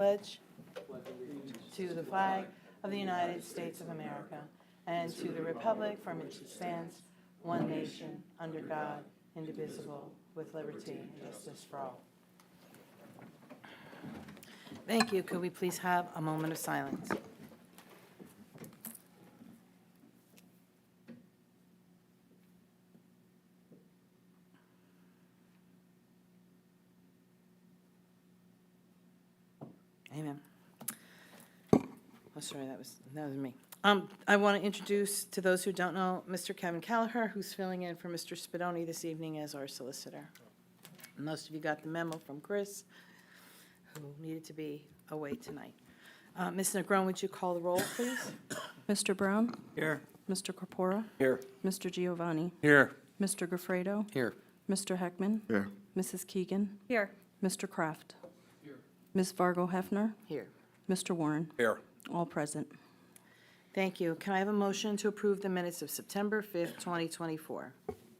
Pledge to the flag of the United States of America and to the republic from which it stands, one nation, under God, indivisible, with liberty and justice for all. Thank you. Could we please have a moment of silence? Amen. Oh, sorry, that was me. I want to introduce, to those who don't know, Mr. Kevin Callagher, who's filling in for Mr. Spadoni this evening as our solicitor. Most of you got the memo from Chris, who needed to be away tonight. Ms. Negron, would you call the roll, please? Mr. Brown? Here. Mr. Corpora? Here. Mr. Giovanni? Here. Mr. Goffredo? Here. Mr. Heckman? Here. Mrs. Keegan? Here. Mr. Kraft? Here. Ms. Vargo Hefner? Here. Mr. Warren? Here. All present. Thank you. Can I have a motion to approve the minutes of September 5th, 2024?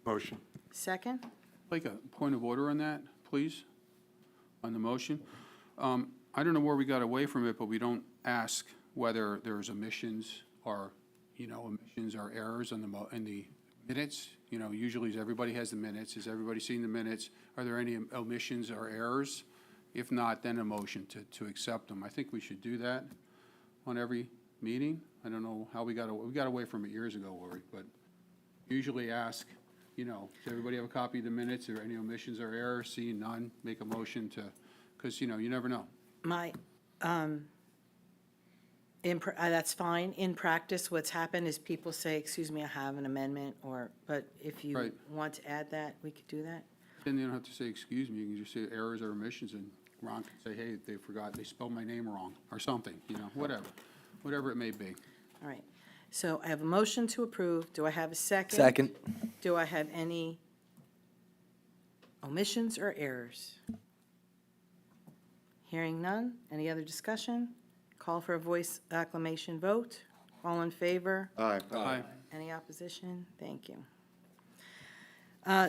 Motion. Second? Like a point of order on that, please, on the motion. I don't know where we got away from it, but we don't ask whether there's omissions or, omissions or errors in the minutes. Usually everybody has the minutes. Has everybody seen the minutes? Are there any omissions or errors? If not, then a motion to accept them. I think we should do that on every meeting. I don't know how we got away from it years ago, Lori, but usually ask, does everybody have a copy of the minutes? Are there any omissions or errors? Seeing none, make a motion to, because, you never know. That's fine. In practice, what's happened is people say, excuse me, I have an amendment, but if you Right. want to add that, we could do that. Then you don't have to say, excuse me, you can just say errors or omissions, and Ron can say, hey, they spelled my name wrong, or something, whatever it may be. All right. So I have a motion to approve. Do I have a second? Second. Do I have any omissions or errors? Hearing none. Any other discussion? Call for a voice acclamation vote. All in favor? Aye. Aye. Any opposition? Thank you.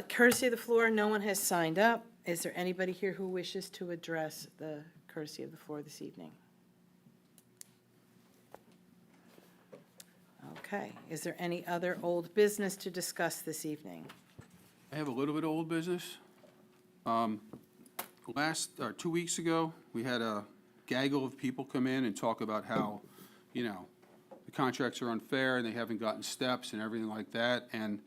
Courtesy of the floor, no one has signed up. Is there anybody here who wishes to address the courtesy of the floor this evening? Okay. Is there any other old business to discuss this evening? I have a little bit of old business. 2 weeks ago, we had a gaggle of people come in and talk about how, the contracts are unfair and they haven't gotten steps and everything like that. And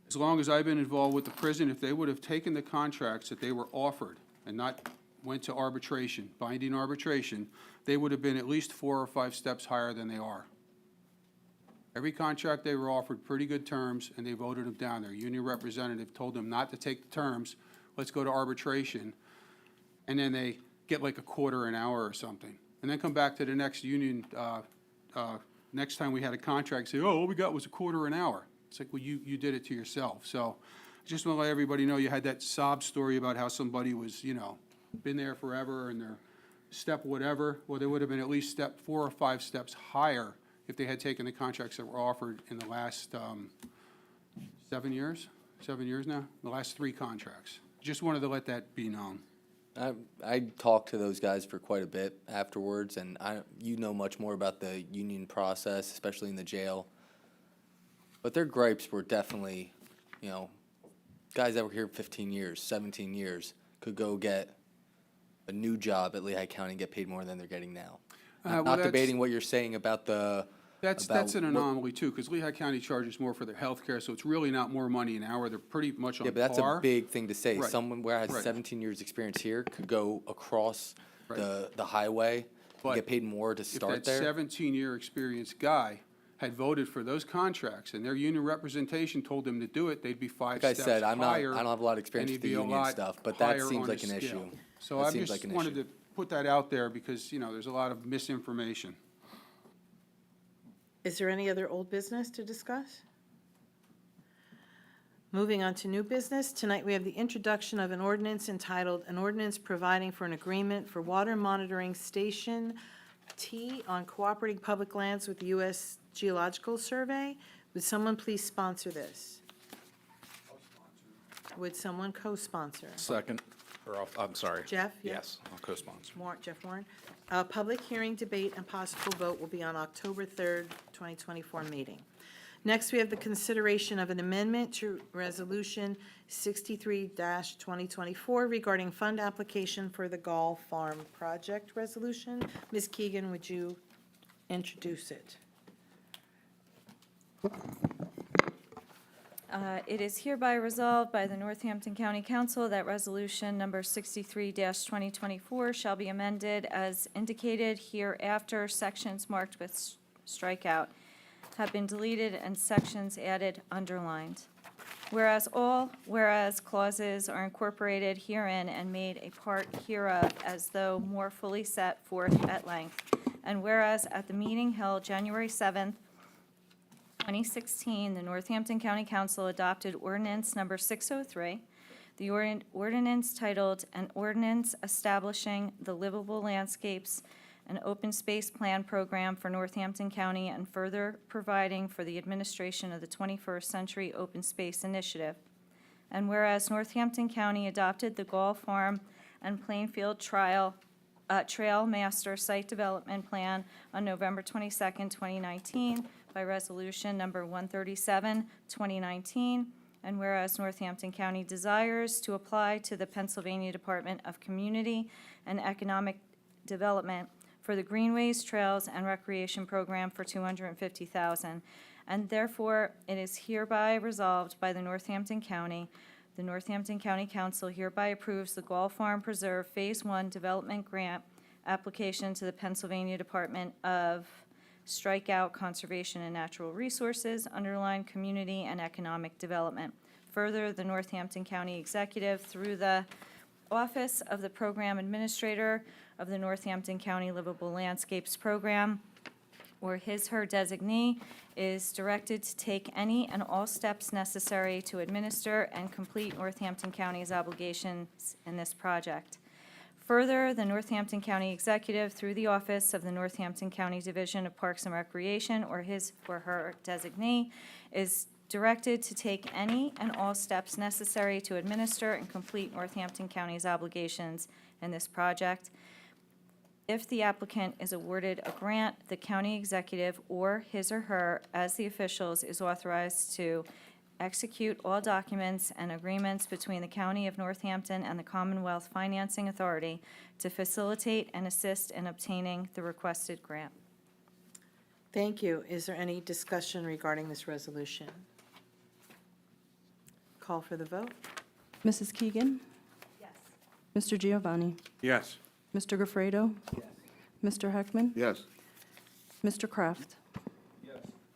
as long as I've been involved with the prison, if they would have taken the contracts that they were offered and not went to arbitration, binding arbitration, they would have been at least 4 or 5 steps higher than they are. Every contract they were offered pretty good terms, and they voted them down. Their union representative told them not to take the terms, let's go to arbitration. And then they get like a quarter an hour or something. And then come back to the next union, next time we had a contract, say, oh, all we got was a quarter an hour. It's like, well, you did it to yourself. So I just want to let everybody know you had that sob story about how somebody was, been there forever and their step whatever. Well, they would have been at least 4 or 5 steps higher if they had taken the contracts that were offered in the last 7 years now, the last 3 contracts. Just wanted to let that be known. I talked to those guys for quite a bit afterwards, and you know much more about the union process, especially in the jail. But their gripes were definitely, guys that were here 15 years, 17 years, could go get a new job at Lehigh County and get paid more than they're getting now. Well, Not debating what you're saying about the... That's an anomaly too, because Lehigh County charges more for their health care, so it's really not more money an hour. They're pretty much on par. Yeah, but that's a big thing to say. Right. Someone where I had Right. 17 years experience here could go across Right. the highway But and get paid more to start If that there. 17-year experienced guy had voted for those contracts and their union representation told them to do it, they'd be 5 Like I steps said, I higher. don't have a lot of experience and with the he'd be a union lot stuff, but that higher seems on like the an scale. issue. So That I seems just like an wanted issue. to put that out there because, there's a lot of misinformation. Is there any other old business to discuss? Moving on to new business, tonight we have the introduction of an ordinance entitled, "An Ordinance Providing for an Agreement for Water Monitoring Station T on Cooperating Public Lands with the U.S. Geological Survey." Would someone please sponsor this? Would someone co-sponsor? Second. I'm sorry. Jeff? Yeah. Yes, I'll co-sponsor. Jeff Warren. Public hearing, debate, and possible vote will be on October 3rd, 2024 meeting. Next, we have the consideration of an amendment to Resolution 63-2024 regarding fund application for the Gall Farm Project Resolution. Ms. Keegan, would you introduce it? It is hereby resolved by the Northampton County Council that Resolution Number 63-2024 shall be amended as indicated hereafter. Sections marked with strikeout have been deleted and sections added underlined. Whereas clauses are incorporated herein and made a part hereof as though more fully set forth at length. And whereas at the meeting held January 7th, 2016, the Northampton County Council adopted ordinance number 603, the ordinance titled "An Ordinance Establishing the Livable Landscapes and Open Space Plan Program for Northampton County and further providing for the administration of the 21st Century Open Space Initiative." And whereas Northampton County adopted the Gall Farm and Plainfield Trail Master Site Development Plan on November 22nd, 2019, by Resolution Number 137, 2019, and whereas Northampton County desires to apply to the Pennsylvania Department of Community and Economic Development for the Greenways, Trails, and Recreation Program for $250,000, and therefore it is hereby resolved by the Northampton County Council hereby approves the Gall Farm Preserve Phase 1 Development Grant application to the Pennsylvania Department of Strikeout Conservation and Natural Resources, underline Community and Economic Development. Further, the Northampton County Executive, through the Office of the Program Administrator of the Northampton County Livable Landscapes Program, or his/her designee, is directed to take any and all steps necessary to administer and complete Northampton County's obligations in this project. Further, the Northampton County Executive, through the Office of the Northampton County Division of Parks and Recreation, or his/her designee, is directed to take any and all steps necessary to administer and complete Northampton County's obligations in this project. If the applicant is awarded a grant, the county executive or his or her, as the officials, is authorized to execute all documents and agreements between the County of Northampton and the Commonwealth Financing Authority to facilitate and assist in obtaining the requested grant. Thank you. Is there any discussion regarding this resolution? Call for the vote. Mrs. Keegan? Yes. Mr. Giovanni? Yes. Mr. Gafredo? Mr. Heckman? Yes. Mr. Kraft?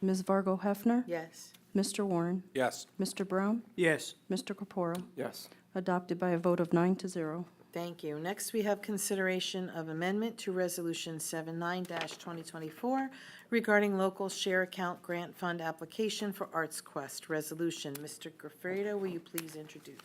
Ms. Vargo Hefner? Yes. Mr. Warren? Yes. Mr. Brown? Yes. Mr. Corpora? Yes. Adopted by a vote of 9-0. Thank you. Next, we have consideration of amendment to Resolution 79-2024 regarding local share account grant fund application for Arts Quest resolution. Mr. Gafredo, will you please introduce?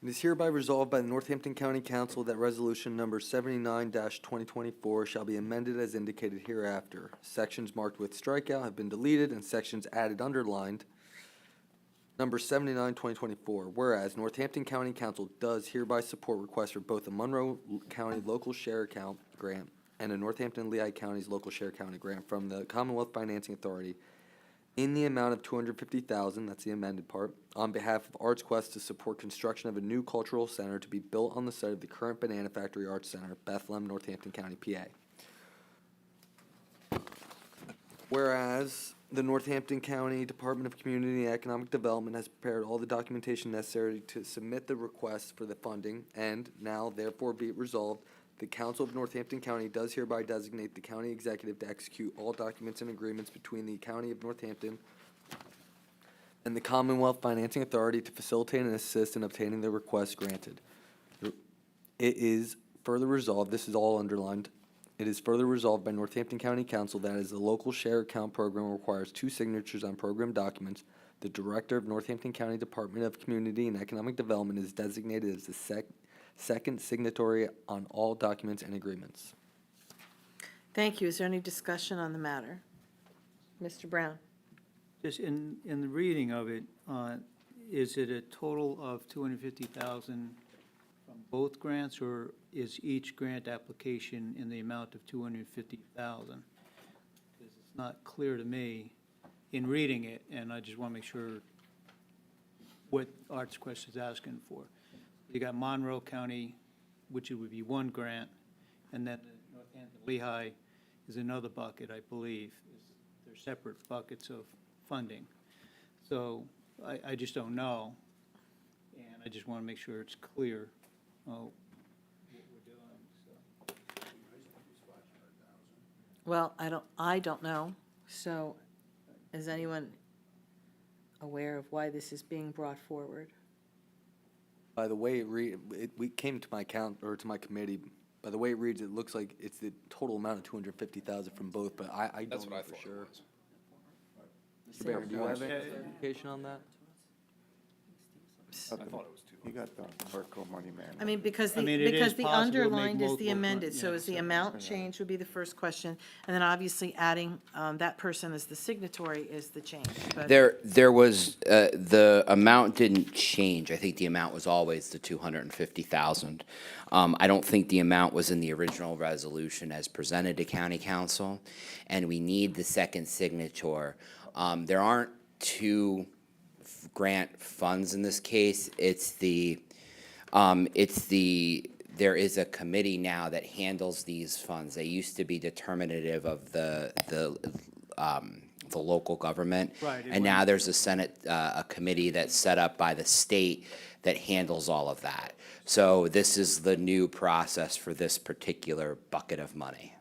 It is hereby resolved by the Northampton County Council that Resolution Number 79-2024 shall be amended as indicated hereafter. Sections marked with strikeout have been deleted and sections added underlined. Number 79-2024, whereas Northampton County Council does hereby support requests for both a Monroe County Local Share Account Grant and a Northampton Lehigh County's Local Share County Grant from the Commonwealth Financing Authority in the amount of $250,000, that's the amended part, on behalf of Arts Quest to support construction of a new cultural center to be built on the site of the current Banana Factory Arts Center, Bethlehem, Northampton County, PA. Whereas the Northampton County Department of Community and Economic Development has prepared all the documentation necessary to submit the request for the funding, and now therefore be it resolved, the Council of Northampton County does hereby designate the county executive to execute all documents and agreements between the County of Northampton and the Commonwealth Financing Authority to facilitate and assist in obtaining the request granted. It is further resolved, this is all underlined, it is further resolved by Northampton County Council that as the local share account program requires 2 signatures on program documents, the Director of Northampton County Department of Community and Economic Development is designated as the second signatory on all documents and agreements. Thank you. Is there any discussion on the matter? Mr. Brown? Just in the reading of it, is it a total of 250,000 from both grants, or is each grant application in the amount of 250,000? Because it's not clear to me in reading it, and I just want to make sure what Art's Quest is asking for. You got Monroe County, which it would be one grant, and then the Northampton Lehigh is another bucket, I believe. They're separate buckets of funding. So I just don't know, and I just want to make sure it's clear what we're doing, so. Well, I don't know. So is anyone aware of why this is being brought forward? By the way we came to my account, or to my committee, by the way it reads, it looks like it's the total amount of 250,000 from both, but I don't know for sure. Mr. Barron, do you have any clarification on that? You got the Berco money, man. I mean, because I mean, it is the possible to make underlined is the multiple amended, so yeah, is the amount change would be the first question. And then obviously adding that person as the signatory is the change. But There was, the amount didn't change. I think the amount was always the 250,000. I don't think the amount was in the original resolution as presented to county council, and we need the second signature. There aren't two grant funds in this case. There is a committee now that handles these funds. They used to be determinative of the local government. Right, it And now went- there's a Senate, a committee that's set up by the state that handles all of that. So this is the new process for this particular bucket of money.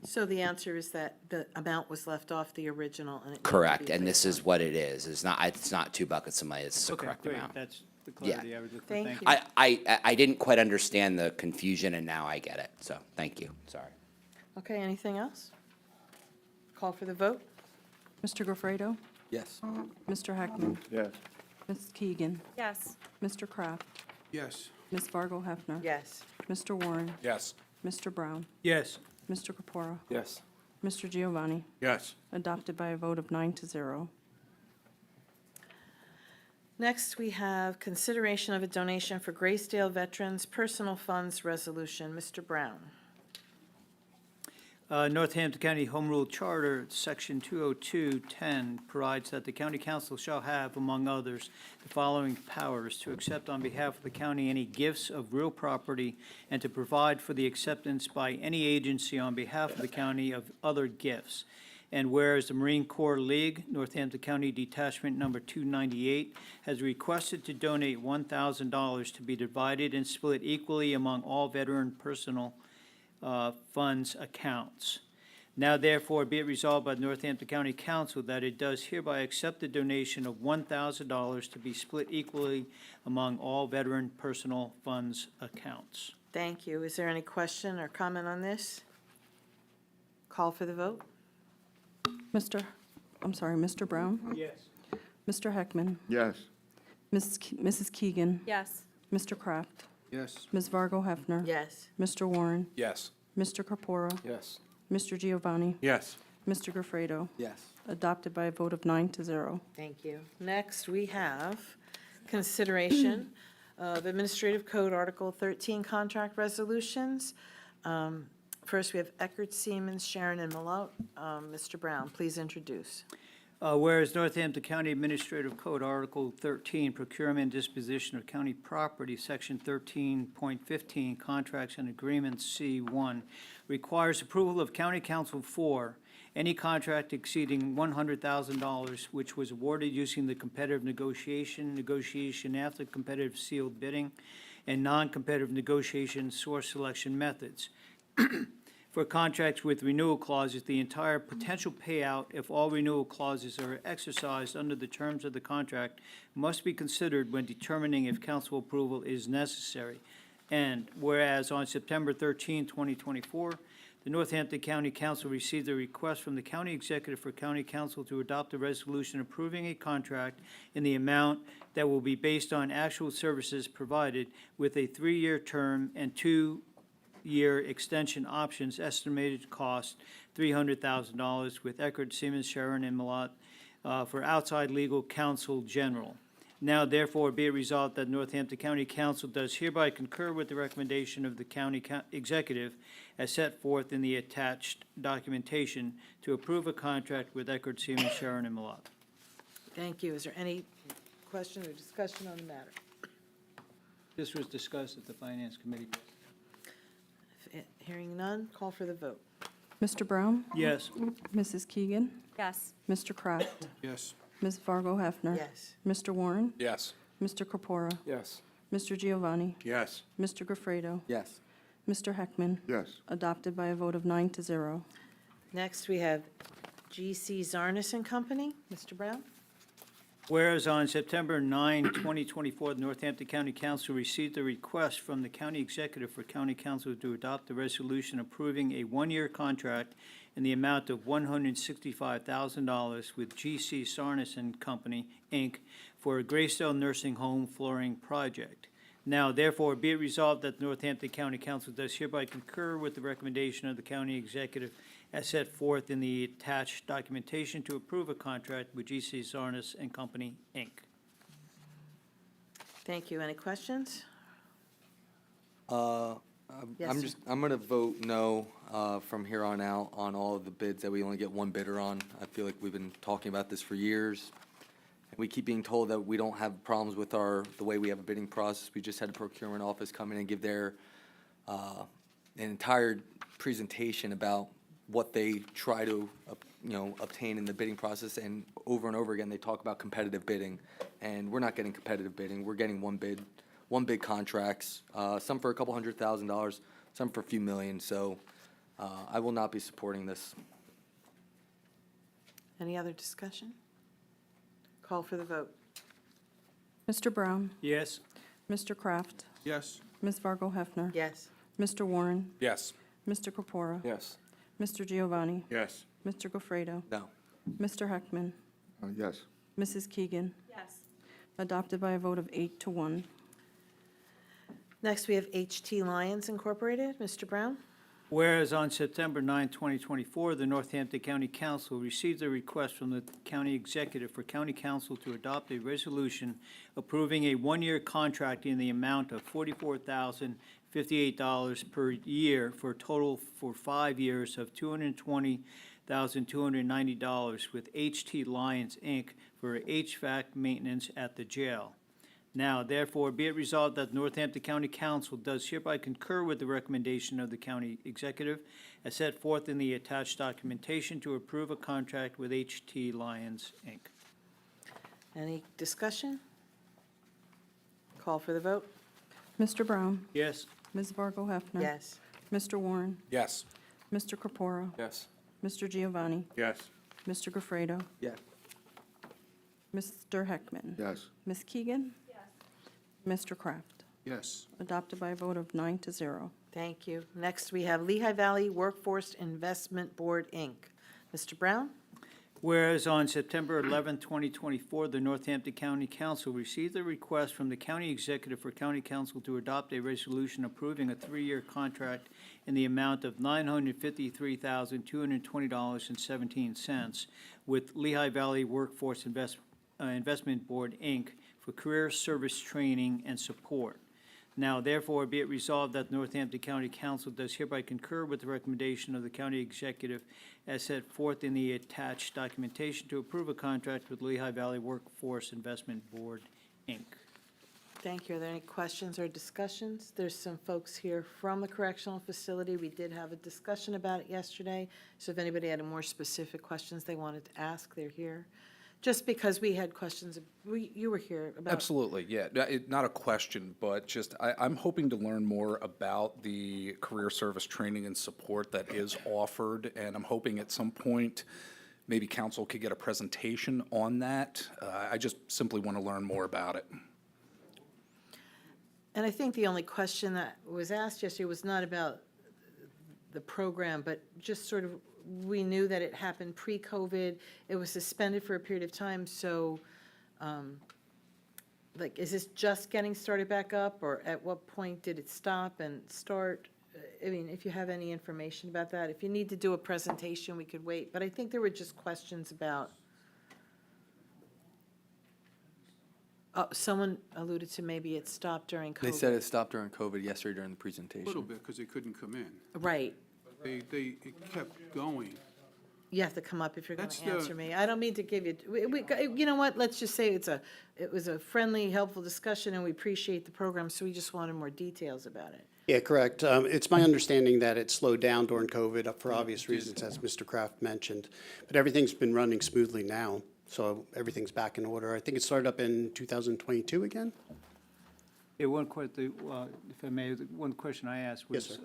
So the answer is that the amount was left off the original and it needed to Correct, be and this placed is what it is. It's not two buckets of money, it's the Okay, correct great. amount. That's the clarity I was looking for. Thank Thank you. you. I didn't quite understand the confusion, and now I get it, so, thank you, sorry. on. Okay, anything else? Call for the vote? Mr. Gofredo? Yes. Mr. Heckman? Yes. Ms. Keegan? Yes. Mr. Kraft? Yes. Ms. Fargo Hefner? Yes. Mr. Warren? Yes. Mr. Brown? Yes. Mr. Capora? Yes. Mr. Giovanni? Yes. Adopted by a vote of 9-0. Next, we have consideration of a donation for Graysdale Veterans Personal Funds Resolution. Mr. Brown. Northampton County Home Rule Charter, Section 202-10, provides that the county council shall have, among others, the following powers: to accept on behalf of the county any gifts of real property, and to provide for the acceptance by any agency on behalf of the county of other gifts. And whereas the Marine Corps League, Northampton County Detachment Number 298, has requested to donate $1,000 to be divided and split equally among all veteran personal funds accounts. Now therefore be it resolved by the Northampton County Council that it does hereby accept the donation of $1,000 to be split equally among all veteran personal funds accounts. Thank you. Is there any question or comment on this? Call for the vote? Mr. Brown? Yes. Mr. Heckman? Yes. Mrs. Keegan? Yes. Mr. Kraft? Yes. Ms. Fargo Hefner? Yes. Mr. Warren? Yes. Mr. Capora? Yes. Mr. Giovanni? Yes. Mr. Gofredo? Yes. Adopted by a vote of 9-0. Thank you. Next, we have consideration of Administrative Code Article 13 contract resolutions. First, we have Eckert, Siemens, Sharon, and Malott. Mr. Brown, please introduce. Whereas Northampton County Administrative Code, Article 13, Procurement and Disposition of County Property, Section 13.15, Contracts and Agreements, C1, requires approval of County Council for any contract exceeding $100,000 which was awarded using the competitive negotiation after competitive sealed bidding, and non-competitive negotiation source selection methods. For contracts with renewal clauses, the entire potential payout, if all renewal clauses are exercised under the terms of the contract, must be considered when determining if council approval is necessary. And whereas on September 13, 2024, the Northampton County Council received a request from the county executive for county council to adopt a resolution approving a contract in the amount that will be based on actual services provided with a 3-year term and 2-year extension options, estimated cost $300,000 with Eckert, Siemens, Sharon, and Malott for outside legal counsel general. Now therefore be it resolved that Northampton County Council does hereby concur with the recommendation of the county executive as set forth in the attached documentation to approve a contract with Eckerd, Seaman, Sharon, and Malott. Thank you. Is there any question or discussion on the matter? This was discussed at the Finance Committee. Hearing none, call for the vote. Mr. Brown? Yes. Mrs. Keegan? Yes. Mr. Kraft? Yes. Ms. Fargo Hefner? Yes. Mr. Warren? Yes. Mr. Corpora? Yes. Mr. Giovanni? Yes. Mr. Gafredo? Yes. Mr. Heckman? Yes. Adopted by a vote of 9-0. Next, we have G.C. Zarnis and Company. Mr. Brown? Whereas on September 9, 2024, the Northampton County Council received a request from the county executive for county council to adopt a resolution approving a one-year contract in the amount of $165,000 with G.C. Sarnis and Company, Inc., for a Greystone Nursing Home flooring project. Now, therefore, be it resolved that the Northampton County Council does hereby concur with the recommendation of the county executive as set forth in the attached documentation to approve a contract with G.C. Sarnis and Company, Inc. Thank you. Any questions? Yes, I'm sir. I'm gonna vote no, from here on out on all of the bids that we only get one bidder on. I feel like we've been talking about this for years. We keep being told that we don't have problems with the way we have a bidding process. We just had a procurement office come in and give their, an entire presentation about what they try to, obtain in the bidding process, and over again, they talk about competitive bidding, and we're not getting competitive bidding. We're getting one bid contracts, some for a couple $100,000, some for a few million, so, I will not be supporting this. Any other discussion? Call for the vote. Mr. Brown? Yes? Mr. Kraft? Yes. Ms. Fargo Hefner? Yes. Mr. Warren? Yes. Mr. Corpora? Yes. Mr. Giovanni? Yes. Mr. Gafredo? No. Mr. Heckman? Yes. Mrs. Keegan? Yes. Adopted by a vote of 8-1. Next, we have H.T. Lyons Incorporated. Mr. Brown? Whereas on September 9, 2024, the Northampton County Council received a request from the county executive for county council to adopt a resolution approving a one-year contract in the amount of $44,058 per year for a total for 5 years of $220,290 with H.T. Lyons, Inc. for HVAC maintenance at the jail. Now, therefore, be it resolved that Northampton County Council does hereby concur with the recommendation of the county executive as set forth in the attached documentation to approve a contract with H.T. Lyons, Inc. Any discussion? Call for the vote. Mr. Brown? Yes? Ms. Fargo Hefner? Yes. Mr. Warren? Yes. Mr. Corpora? Yes. Mr. Giovanni? Yes. Mr. Gafredo? Yes. Mr. Heckman? Yes. Ms. Keegan? Mr. Kraft? Yes. Adopted by a vote of 9-0. Thank you. Next, we have Lehigh Valley Workforce Investment Board, Inc. Mr. Brown? Whereas on September 11, 2024, the Northampton County Council received a request from the county executive for county council to adopt a resolution approving a 3-year contract in the amount of $953,220.17 with Lehigh Valley Workforce Investment Board, Inc. for career service training and support. Now, therefore, be it resolved that Northampton County Council does hereby concur with the recommendation of the county executive as set forth in the attached documentation to approve a contract with Lehigh Valley Workforce Investment Board, Inc. Thank you. Are there any questions or discussions? There's some folks here from the correctional facility. We did have a discussion about it yesterday, so if anybody had more specific questions they wanted to ask, they're here. Just because we had questions, you were here about. Absolutely, yeah. Not a question, but just I'm hoping to learn more about the career service training and support that is offered, and I'm hoping at some point maybe council could get a presentation on that. I just simply want to learn more about it. And I think the only question that was asked yesterday was not about the program, but just sort of, we knew that it happened pre-COVID. It was suspended for a period of time, so, is this just getting started back up, or at what point did it stop and start? I mean, if you have any information about that. If you need to do a presentation, we could wait, but I think there were just questions about, Someone alluded to maybe it stopped during COVID. They said it stopped during COVID yesterday during the A presentation. little bit, because they couldn't come in. Right. It kept going. You have to come up if you're going That's to the- answer me. I don't mean to give you, you know what, let's just say it was a friendly, helpful discussion, and we appreciate the program, so we just wanted more details about it. Yeah, correct. It's my understanding that it slowed down during COVID for obvious reasons, as Mr. Kraft mentioned. But everything's been running smoothly now, so everything's back in order. I think it started up in 2022 again? Yeah, one question, if I may, one question I asked Yes, was,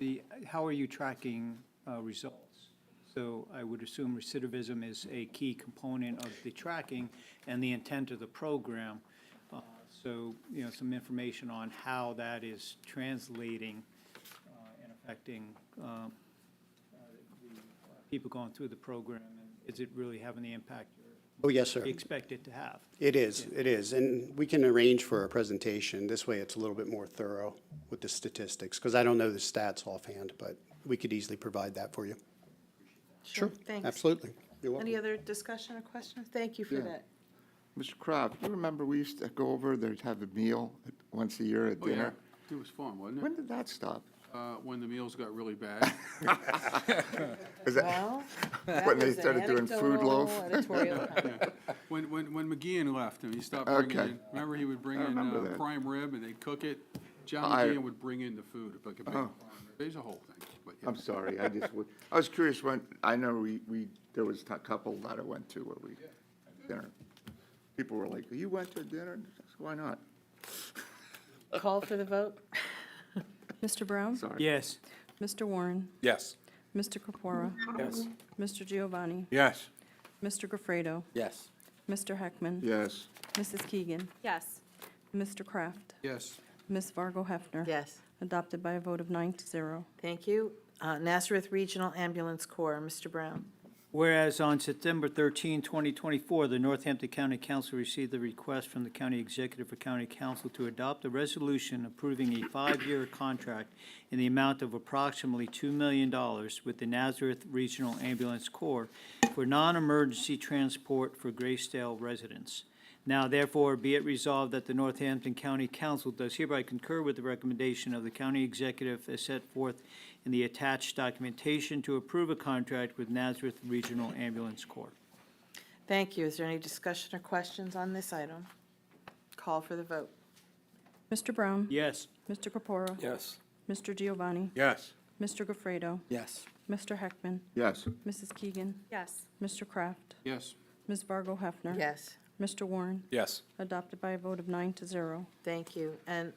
sir. how are you tracking results? So I would assume recidivism is a key component of the tracking and the intent of the program. So, some information on how that is translating and affecting the people going through the program, and is it really having the impact Oh, yes, sir. you expect it to have? It is. And we can arrange for a presentation. This way it's a little bit more thorough with the statistics, because I don't know the stats offhand, but we could easily provide that for you. Sure, Thanks. absolutely. You're welcome. Any other discussion or questions? Thank you for Yeah. that. Mr. Kraft, you remember we used to go over there to have a meal once a year at Oh, yeah. dinner? It was fun, wasn't When it? did that stop? When the meals got really bad. Is that, Well, that When they was an started doing food loaf? anecdotal editorial comment. When McGeehan left and he stopped bringing Okay. in, remember he would bring I in remember that. prime rib and they'd cook it? John I- McGeehan would bring in the food, like a big prime Oh. rib. There's a whole thing, but yeah. I'm sorry, I was curious I know there was a couple that I went to where we, dinner. People were like, you went to dinner? I said, why not? Call for the vote? Mr. Brown? Sorry. Yes. Mr. Warren? Yes. Mr. Corpora? Yes. Mr. Giovanni? Yes. Mr. Gafredo? Yes. Mr. Heckman? Yes. Mrs. Keegan? Yes. Mr. Kraft? Yes. Ms. Fargo Hefner? Yes. Adopted by a vote of 9-0. Thank you. Nazareth Regional Ambulance Corps, Mr. Brown. Whereas on September 13, 2024, the Northampton County Council received a request from the County Executive for County Council to adopt a resolution approving a 5-year contract in the amount of approximately $2 million with the Nazareth Regional Ambulance Corps for non-emergency transport for Graysdale residents. Now therefore be it resolved that the Northampton County Council does hereby concur with the recommendation of the county executive as set forth in the attached documentation to approve a contract with Nazareth Regional Ambulance Corps. Thank you. Is there any discussion or questions on this item? Call for the vote. Mr. Brown? Yes. Mr. Corpora? Yes. Mr. Giovanni? Yes. Mr. Gafredo? Yes. Mr. Heckman? Yes. Mrs. Keegan? Yes. Mr. Kraft? Yes. Ms. Fargo Hefner? Yes. Mr. Warren? Yes. Adopted by a vote of 9-0. Thank you. And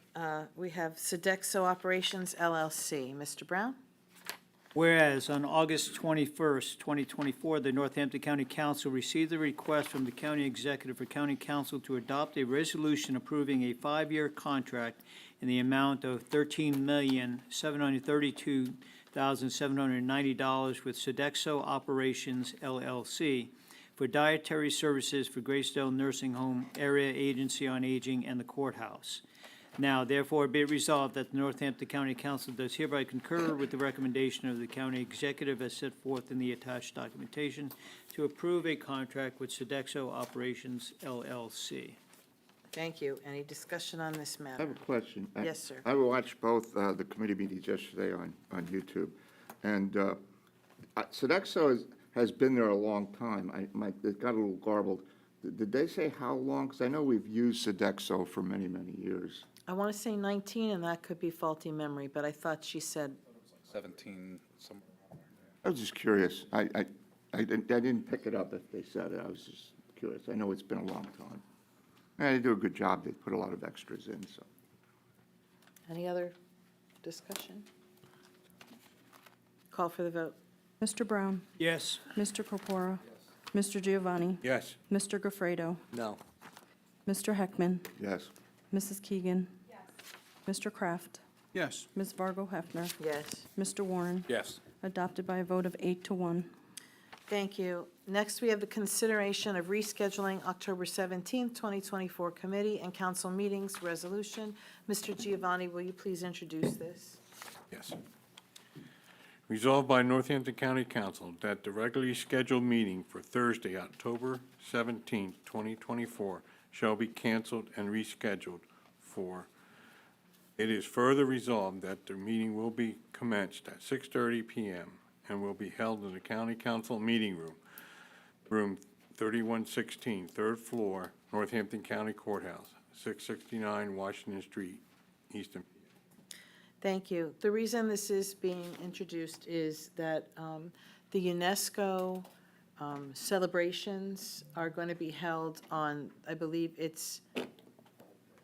we have Sodexo Operations LLC. Mr. Brown? Whereas on August 21st, 2024, the Northampton County Council received a request from the County Executive for County Council to adopt a resolution approving a 5-year contract in the amount of $13,732,790 with Sodexo Operations LLC for dietary services for Graysdale Nursing Home Area Agency on Aging and the courthouse. Now, therefore, be it resolved that the Northampton County Council does hereby concur with the recommendation of the county executive as set forth in the attached documentation to approve a contract with Sodexo Operations LLC. Thank you. Any discussion on this I matter? have a question. Yes, sir. I watched both the committee meetings yesterday on YouTube, and Sodexo has been there a long time. It got a little garbled. Did they say how long? Because I know we've used Sodexo for many, many years. I want to say 19, and that could be faulty memory, but I thought she said, 17, somewhere. I was just curious. I didn't pick it up if they said it. I was just curious. I know it's been a long time. And they do a good job. They put a lot of extras in, so. any other discussion? Call for the vote. Mr. Brown? Yes. Mr. Corpora? Mr. Giovanni? Yes. Mr. Gafredo? No. Mr. Heckman? Yes. Mrs. Keegan? Mr. Kraft? Yes. Ms. Fargo Hefner? Yes. Mr. Warren? Yes. Adopted by a vote of 8-1. Thank you. Next, we have the consideration of rescheduling October 17th, 2024 committee and council meetings resolution. Mr. Giovanni, will you please introduce this? Yes. Resolved by Northampton County Council that the regularly scheduled meeting for Thursday, October 17, 2024, shall be canceled and rescheduled for. It is further resolved that the meeting will be commenced at 6:30 PM and will be held in the County Council Meeting Room, room 3116, third floor, Northampton County Courthouse, 669 Washington Street, Easton. Thank you. The reason this is being introduced is that the UNESCO celebrations are going to be held on, I believe it's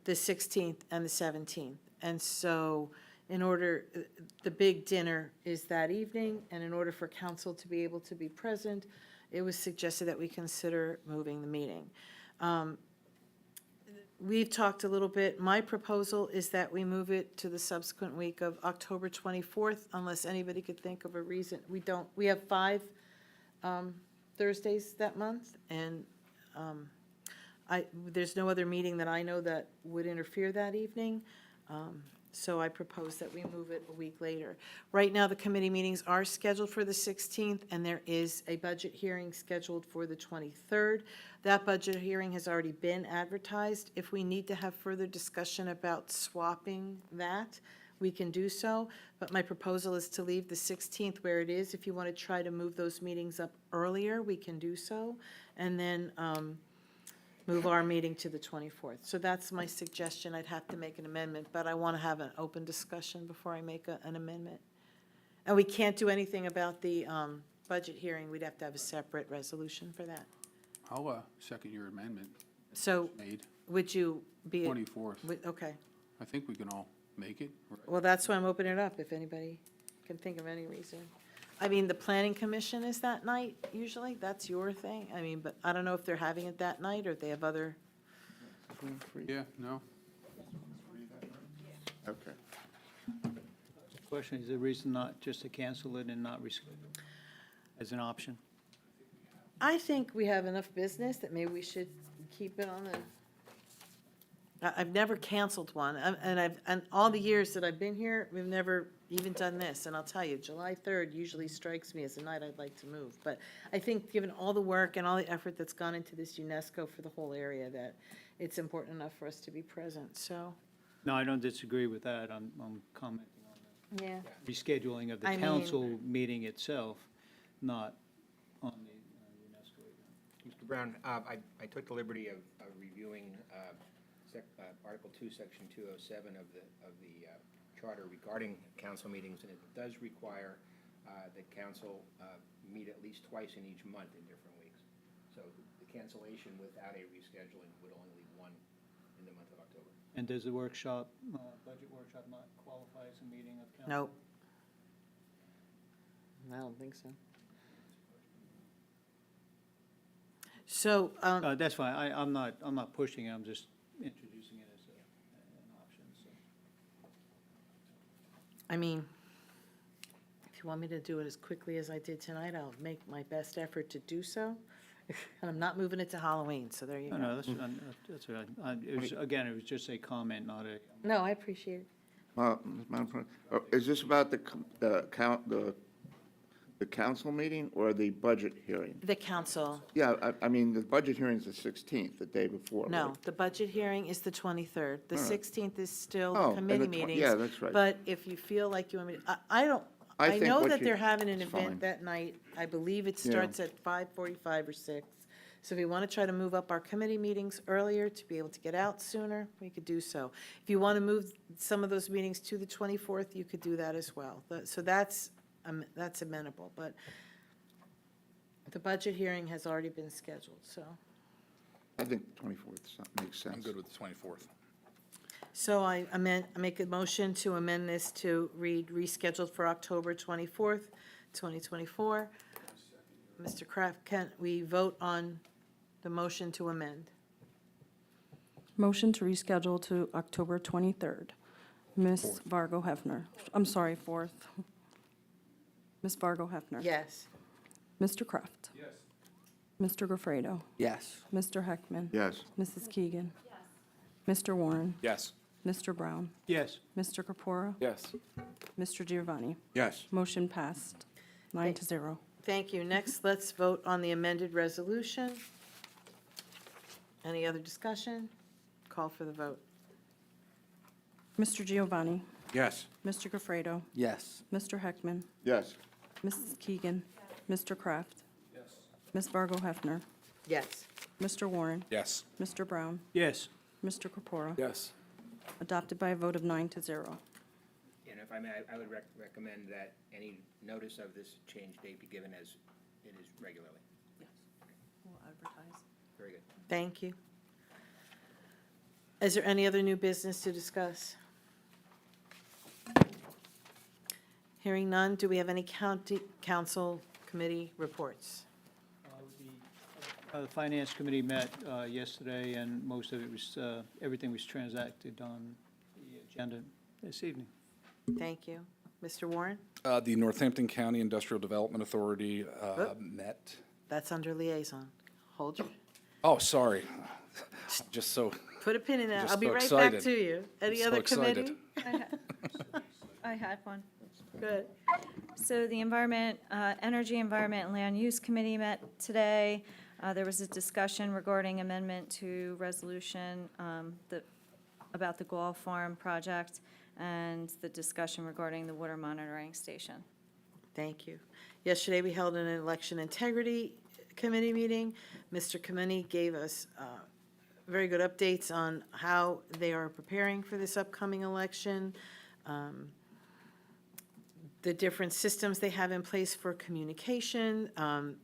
the 16th and the 17th. And so the big dinner is that evening, and in order for council to be able to be present, it was suggested that we consider moving the meeting. We've talked a little bit. My proposal is that we move it to the subsequent week of October 24th, unless anybody could think of a reason. We have 5 Thursdays that month, and there's no other meeting that I know that would interfere that evening. So I propose that we move it a week later. Right now, the committee meetings are scheduled for the 16th, and there is a budget hearing scheduled for the 23rd. That budget hearing has already been advertised. If we need to have further discussion about swapping that, we can do so. But my proposal is to leave the 16th where it is. If you want to try to move those meetings up earlier, we can do so. And then move our meeting to the 24th. So that's my suggestion. I'd have to make an amendment, but I want to have an open discussion before I make an amendment. And we can't do anything about the budget hearing. We'd have to have a separate resolution for that. I'll second your amendment So made, would you be? 24th. Okay. I think we can all make it. Well, that's why I'm opening it up, if anybody can think of any reason. I mean, the planning commission is that night usually. That's your thing. I mean, but I don't know if they're having it that night or if they have other. Yeah, no? Okay. Question, is the reason not just to cancel it and not reschedule as an option? I think we have enough business that maybe we should keep it on the, I've never canceled one, and all the years that I've been here, we've never even done this, and I'll tell you, July 3rd usually strikes me as a night I'd like to move, but I think given all the work and all the effort that's gone into this UNESCO for the whole area, that it's important enough for us to be present, so. No, I don't disagree with that. I'm commenting on Yeah. the rescheduling of the I mean- council meeting itself, not on the UNESCO event. Mr. Brown, I took the liberty of reviewing Article 2, Section 207 of the Charter regarding council meetings, and it does require that council meet at least twice in each month in different weeks. So the cancellation without a rescheduling would only leave one in the month of October. And does the workshop, budget workshop not qualify as a meeting of council? Nope. I don't think so. So, That's fine. I'm not pushing it. I'm just introducing it as an option, so. I mean, if you want me to do it as quickly as I did tonight, I'll make my best effort to do so. And I'm not moving it to Halloween, so there you go. No, that's all right. Again, it was just a comment, not a. No, I appreciate it. Madam President, is this about the council meeting or the budget hearing? The council, Yeah, I mean, the budget hearing is the 16th, the day before. no, right? the budget hearing is the 23rd. The All right. 16th is still Oh, the and committee the meetings. yeah, that's right. But if you feel like you want me to, I don't, I I think know what that you- they're having an it's event fine. that night. I believe it Yeah. starts at 5:45 or 6. So if you want to try to move up our committee meetings earlier to be able to get out sooner, we could do so. If you want to move some of those meetings to the 24th, you could do that as well. So that's amenable, but the budget hearing has already been scheduled, so. I think 24th makes sense. I'm good with the 24th. So I make a motion to amend this to read rescheduled for October 24th, 2024. Mr. Kraft, can we vote on the motion to amend? Motion to reschedule to October 23rd. Ms. Vargo Hefner. I'm sorry, 4th. Ms. Vargo Hefner. Yes. Mr. Kraft. Yes. Mr. Gofredo. Yes. Mr. Heckman. Yes. Mrs. Keegan. Mr. Warren. Yes. Mr. Brown. Yes. Mr. Capora. Yes. Mr. Giovanni. Yes. Motion passed, 9-0. Thank you. Next, let's vote on the amended resolution. Any other discussion? Call for the vote. Mr. Giovanni, Yes. Mr. Gafredo, Yes. Mr. Heckman, Yes. Mrs. Keegan, Mr. Kraft. Yes. Ms. Fargo Hefner, Yes. Mr. Warren, Yes. Mr. Brown, Yes. Mr. Corpora. Yes. Adopted by a vote of 9-0. And if I may, I would recommend that any notice of this change date be given as it is regularly. We'll advertise. Very good. Thank you. Is there any other new business to discuss? Hearing none, do we have any county council committee reports? The Finance Committee met yesterday, and most of it was, everything was transacted on the agenda this evening. Thank you. Mr. Warren? The Northampton County Industrial Development Authority Oop. met. That's under liaison. Hold your, Oh, sorry. Just so, put a pin in that. Just I'll be so right back excited. to you. Any so other excited. committee? I had one. Good. So the Energy, Environment, and Land Use Committee met today. There was a discussion regarding amendment to resolution about the Gall Farm project and the discussion regarding the water monitoring station. Thank you. Yesterday, we held an election integrity committee meeting. Mr. Kameni gave us very good updates on how they are preparing for this upcoming election, the different systems they have in place for communication,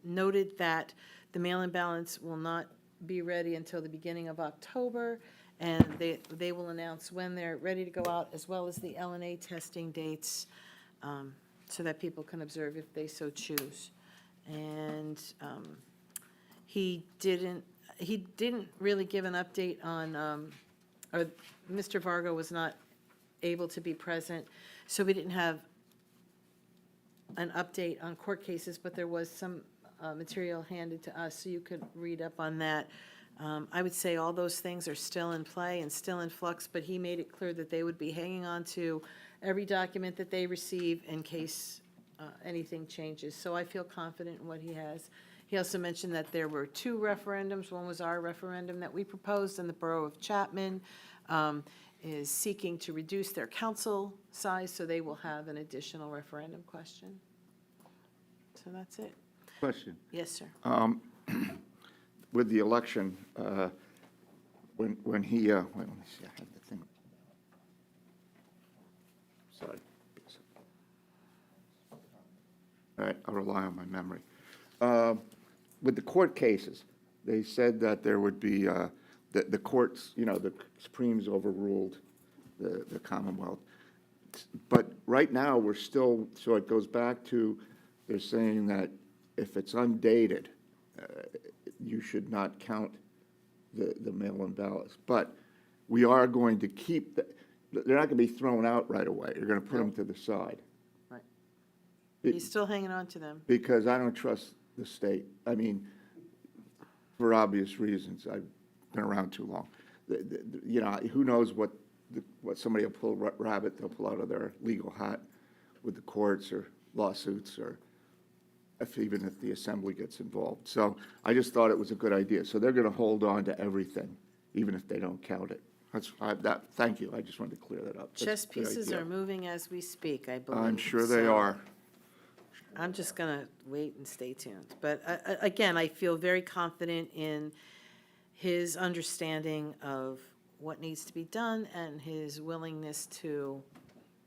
noted that the mail-in ballots will not be ready until the beginning of October, and they will announce when they're ready to go out, as well as the LNA testing dates, so that people can observe if they so choose. And he didn't really give an update on, or Mr. Vargo was not able to be present, so we didn't have an update on court cases, but there was some material handed to us, so you could read up on that. I would say all those things are still in play and still in flux, but he made it clear that they would be hanging on to every document that they receive in case anything changes. So I feel confident in what he has. He also mentioned that there were 2 referendums. One was our referendum that we proposed, and the Borough of Chapman is seeking to reduce their council size, so they will have an additional referendum question. So that's it. Question. Yes, sir. With the election, when he, wait, let me see, I had the thing. Sorry. All right, I'll rely on my memory. With the court cases, they said that there would be, the courts, the Supreme's overruled the Commonwealth. But right now, we're still, so it goes back to, they're saying that if it's undated, you should not count the mail-in ballots. But we are going to keep, they're not going to be thrown out right away. You're going to put them to the side. Right. It- He's still hanging on to them. Because I don't trust the state. I mean, for obvious reasons. I've been around too long. Who knows what somebody will pull, rabbit they'll pull out of their legal hat with the courts or lawsuits, or even if the assembly gets involved. So I just thought it was a good idea. So they're going to hold on to everything, even if they don't count it. Thank you. I just wanted to clear that up. That's Chess a good pieces idea. are moving as we speak, I believe. I'm sure they So are. I'm just going to wait and stay tuned. But again, I feel very confident in his understanding of what needs to be done and his willingness to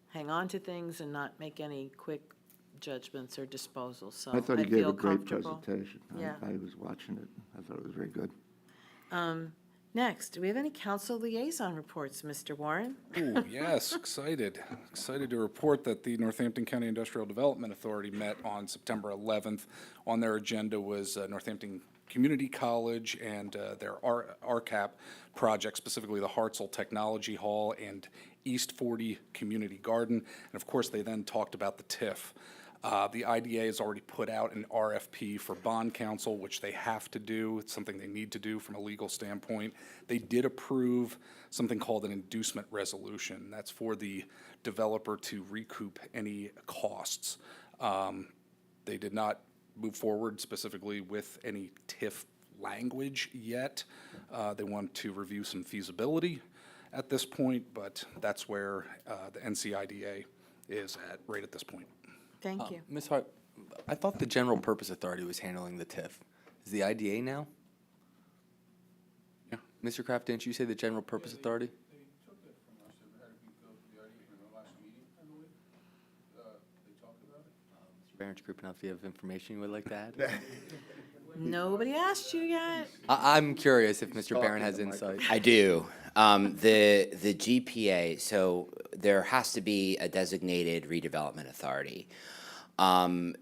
hang on to things and not make any quick judgments or disposals. So I thought he gave feel a great comfortable. presentation. Yeah. I was watching it. I thought it was very good. Next, do we have any council liaison reports, Mr. Warren? Ooh, yes, excited. Excited to report that the Northampton County Industrial Development Authority met on September 11th. On their agenda was Northampton Community College and their RCAP project, specifically the Hartzell Technology Hall and East 40 Community Garden. And of course, they then talked about the TIF. The IDA has already put out an RFP for bond counsel, which they have to do. It's something they need to do from a legal standpoint. They did approve something called an inducement resolution. That's for the developer to recoup any costs. They did not move forward specifically with any TIF language yet. They want to review some feasibility at this point, but that's where the NCIDA is right at this point. Thank you. Ms. Hart, I thought the General Purpose Authority was handling the TIF. Is the IDA now? Yeah. Mr. Kraft, didn't you say the General Purpose Authority? They took that from us, they had to go to the idea in the last meeting, I believe. They talked about it. Mr. Barron's group enough, do you have information you would like to add? Nobody asked you yet. I'm curious if Mr. Barron has insight. I do. The GPA, so there has to be a designated redevelopment authority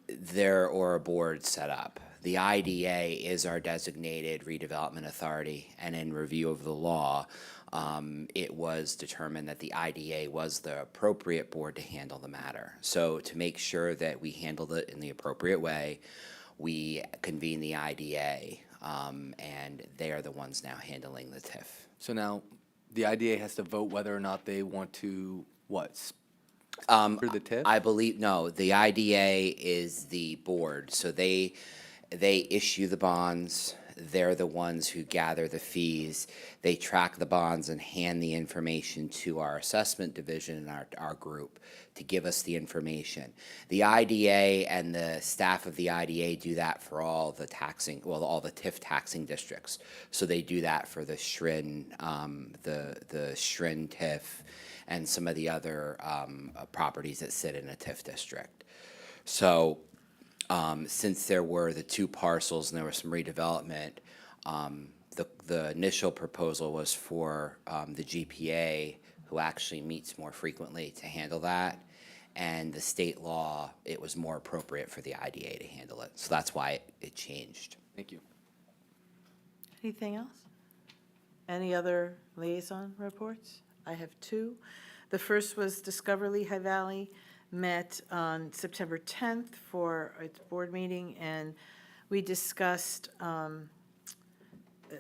there or a board set up. The IDA is our designated redevelopment authority, and in review of the law, it was determined that the IDA was the appropriate board to handle the matter. So to make sure that we handled it in the appropriate way, we convened the IDA, and they are the ones now handling the TIF. So now, the IDA has to vote whether or not they want to, for the TIF? I believe, no, the IDA is the board, so they issue the bonds, they're the ones who gather the fees, they track the bonds and hand the information to our assessment division and our group to give us the information. The IDA and the staff of the IDA do that for all the taxing, well, all the TIF taxing districts. So they do that for the Schrin, the Schrin TIF and some of the other properties that sit in a TIF district. So since there were the two parcels and there was some redevelopment, the initial proposal was for the GPA, who actually meets more frequently, to handle that. And the state law, it was more appropriate for the IDA to handle it. So that's why it changed. Thank you. Anything else? Any other liaison reports? I have two. The first was Discover Lehigh Valley met on September 10th for its board meeting, and we discussed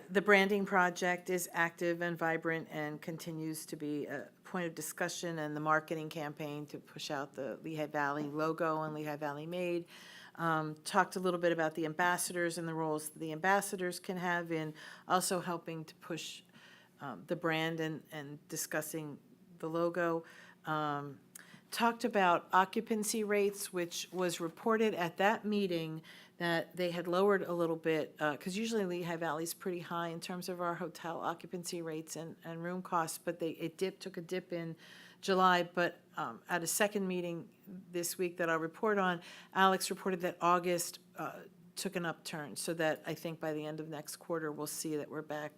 the branding project is active and vibrant and continues to be a point of discussion, and the marketing campaign to push out the Lehigh Valley logo and Lehigh Valley Made. Talked a little bit about the ambassadors and the roles the ambassadors can have in also helping to push the brand and discussing the logo. Talked about occupancy rates, which was reported at that meeting that they had lowered a little bit, because usually Lehigh Valley's pretty high in terms of our hotel occupancy rates and room costs, but took a dip in July. But at a second meeting this week that I'll report on, Alex reported that August took an upturn, so that I think by the end of next quarter, we'll see that we're back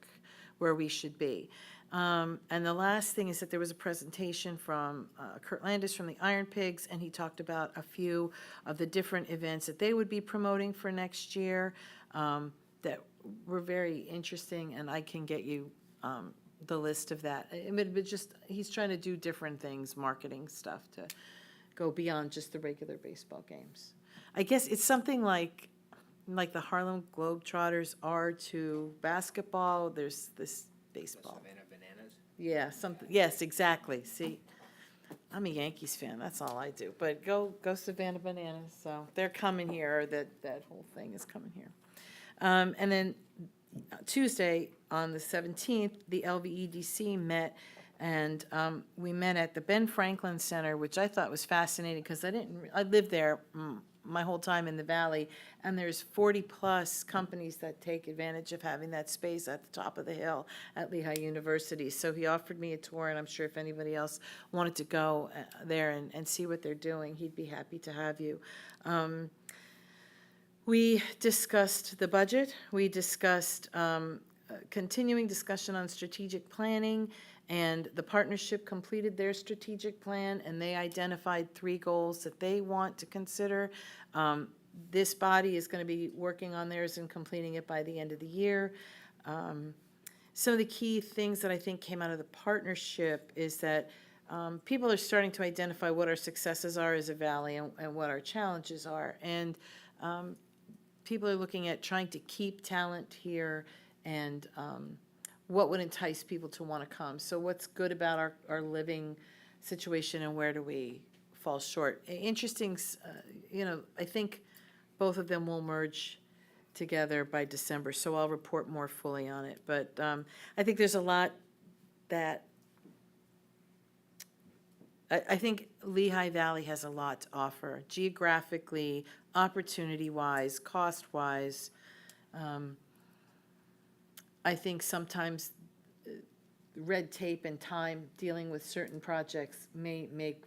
where we should be. And the last thing is that there was a presentation from Kurt Landis from the Iron Pigs, and he talked about a few of the different events that they would be promoting for next year that were very interesting, and I can get you the list of that. I mean, but just, he's trying to do different things, marketing stuff, to go beyond just the regular baseball games. I guess it's something like the Harlem Globetrotters are to basketball, there's this baseball. Savannah Bananas? Yeah, something, yes, exactly. See, I'm a Yankees fan, that's all I do. But go Savannah Bananas, so they're coming here, or that whole thing is coming here. And then Tuesday, on the 17th, the LVEDC met, and we met at the Ben Franklin Center, which I thought was fascinating, because I lived there my whole time in the Valley, and there's 40-plus companies that take advantage of having that space at the top of the hill at Lehigh University. So he offered me a tour, and I'm sure if anybody else wanted to go there and see what they're doing, he'd be happy to have you. We discussed the budget. We discussed continuing discussion on strategic planning, and the partnership completed their strategic plan, and they identified 3 goals that they want to consider. This body is going to be working on theirs and completing it by the end of the year. Some of the key things that I think came out of the partnership is that people are starting to identify what our successes are as a valley and what our challenges are. And people are looking at trying to keep talent here and what would entice people to want to come. So what's good about our living situation, and where do we fall short? Interesting, I think both of them will merge together by December, so I'll report more fully on it. But I think there's a lot that, I think Lehigh Valley has a lot to offer, geographically, opportunity-wise, cost-wise. I think sometimes red tape and time dealing with certain projects may make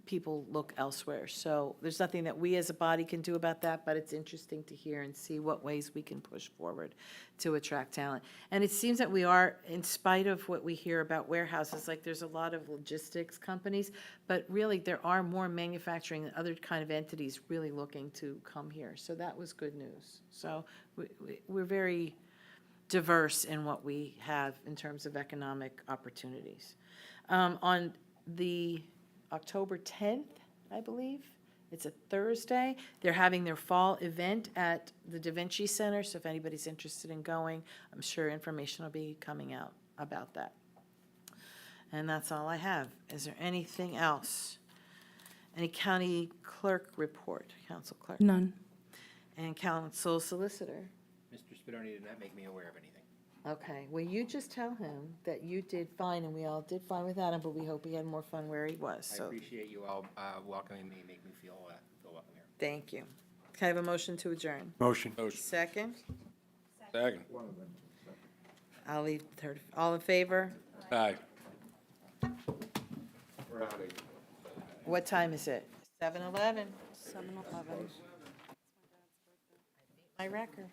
people look elsewhere. So there's nothing that we as a body can do about that, but it's interesting to hear and see what ways we can push forward to attract talent. And it seems that we are, in spite of what we hear about warehouses, like there's a lot of logistics companies, but really there are more manufacturing and other kind of entities really looking to come here. So that was good news. So we're very diverse in what we have in terms of economic opportunities. On the October 10th, I believe, it's a Thursday, they're having their fall event at the Da Vinci Center, so if anybody's interested in going, I'm sure information will be coming out about that. And that's all I have. Is there anything else? Any county clerk report, council clerk? None. And council solicitor? Mr. Spadoni did not make me aware of anything. Okay, well, you just tell him that you did fine, and we all did fine without him, but we hope he had more fun where he was, I so, appreciate you all welcoming me, make me feel welcome here. thank you. Can I have a motion to adjourn? Motion. Second? Second. I'll leave the third. All in favor? Aye. What time is it? 7:11. 7:11. My record.